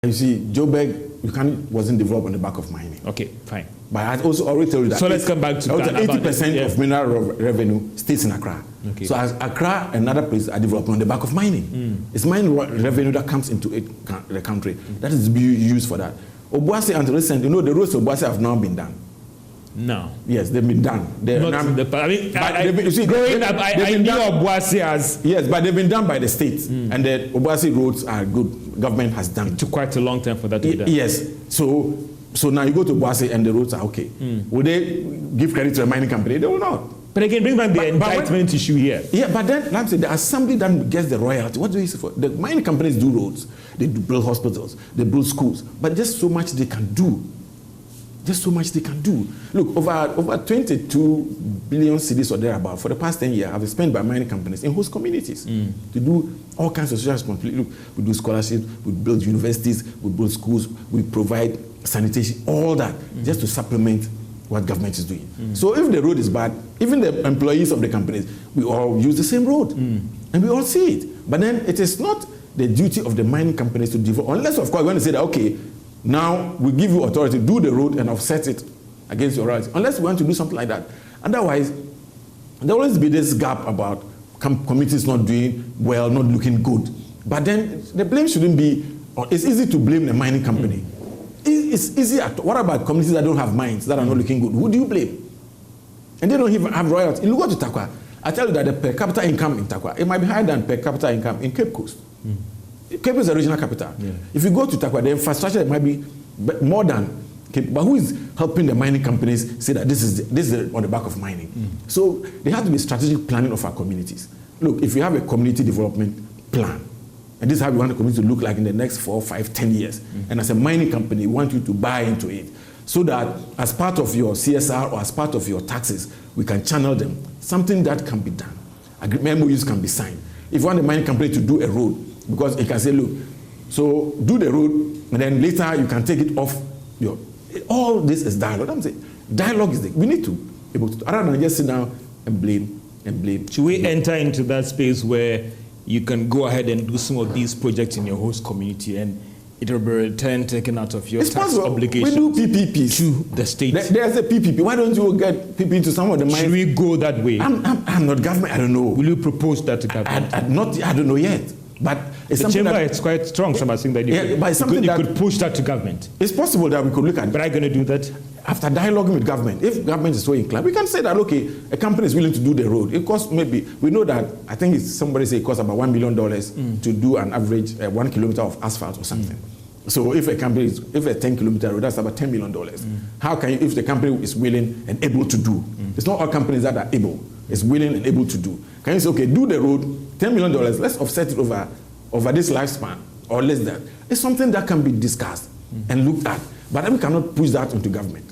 You see, Joburg wasn't developed on the back of mining. Okay, fine. But I also already told you that. So let's come back to that. 80% of mineral revenue stays in Accra. Okay. So as Accra and other places are developed on the back of mining. It's mining revenue that comes into the country. That is used for that. Obuasi until recently, the roads of Obuasi have now been done. No. Yes, they've been done. I knew Obuasi as... Yes, but they've been done by the state. And the Obuasi roads are good. Government has done. It took quite a long time for that to be done. Yes. So now you go to Obuasi and the roads are okay. Will they give credit to a mining company? They will not. But again, bring back the entitlement issue here. Yeah, but then, like I said, the assembly that gets the royalty. What do you say for? The mining companies do roads. They build hospitals. They build schools. But just so much they can do. Just so much they can do. Look, over 22 billion cedis or thereabout for the past 10 years have been spent by mining companies in host communities to do all kinds of social responsibility. Look, we do scholarships, we build universities, we build schools, we provide sanitation, all that, just to supplement what government is doing. So if the road is bad, even the employees of the companies, we all use the same road. And we all see it. But then it is not the duty of the mining companies to develop, unless, of course, we want to say that, okay, now we give you authority, do the road and offset it against your rights. Unless we want to do something like that. Otherwise, there will always be this gap about communities not doing well, not looking good. But then the blame shouldn't be, or it's easy to blame the mining company. It's easy. What about communities that don't have mines, that are not looking good? Who do you blame? And they don't even have royalties. You go to Takwa, I tell you that the per capita income in Takwa, it might be higher than per capita income in Cape Coast. Cape is the regional capital. Yeah. If you go to Takwa, the infrastructure might be more than Cape, but who is helping the mining companies say that this is on the back of mining? So there has to be strategic planning of our communities. Look, if you have a community development plan, and this is how we want the community to look like in the next 4, 5, 10 years, and as a mining company, we want you to buy into it, so that as part of your CSR or as part of your taxes, we can channel them. Something that can be done. MOUs can be signed. If you want the mining company to do a road, because it can say, look, so do the road, and then later you can take it off your... All this is dialogue. I'm saying dialogue is we need to be able to, rather than just sit down and blame and blame. Should we enter into that space where you can go ahead and do some of these projects in your host community and it will be returned taken out of your tax obligations? We do PPPs to the state. There's a PPP. Why don't you get PPP to some of the mines? Should we go that way? I'm not government. I don't know. Will you propose that to government? I don't know yet. But it's the chamber is quite strong. Some are saying that you could push that to government. It's possible that we could look at it. But are you going to do that? After dialoguing with government, if government is so inclined, we can say that, okay, a company is willing to do the road. It costs maybe, we know that, I think somebody say it costs about $1 million to do an average 1 kilometer of asphalt or something. So if a 10-kilometer road, that's about $10 million. How can you, if the company is willing and able to do? It's not all companies that are able. It's willing and able to do. Can you say, okay, do the road, $10 million, let's offset it over this lifespan or less than. It's something that can be discussed and looked at. But then we cannot push that onto government.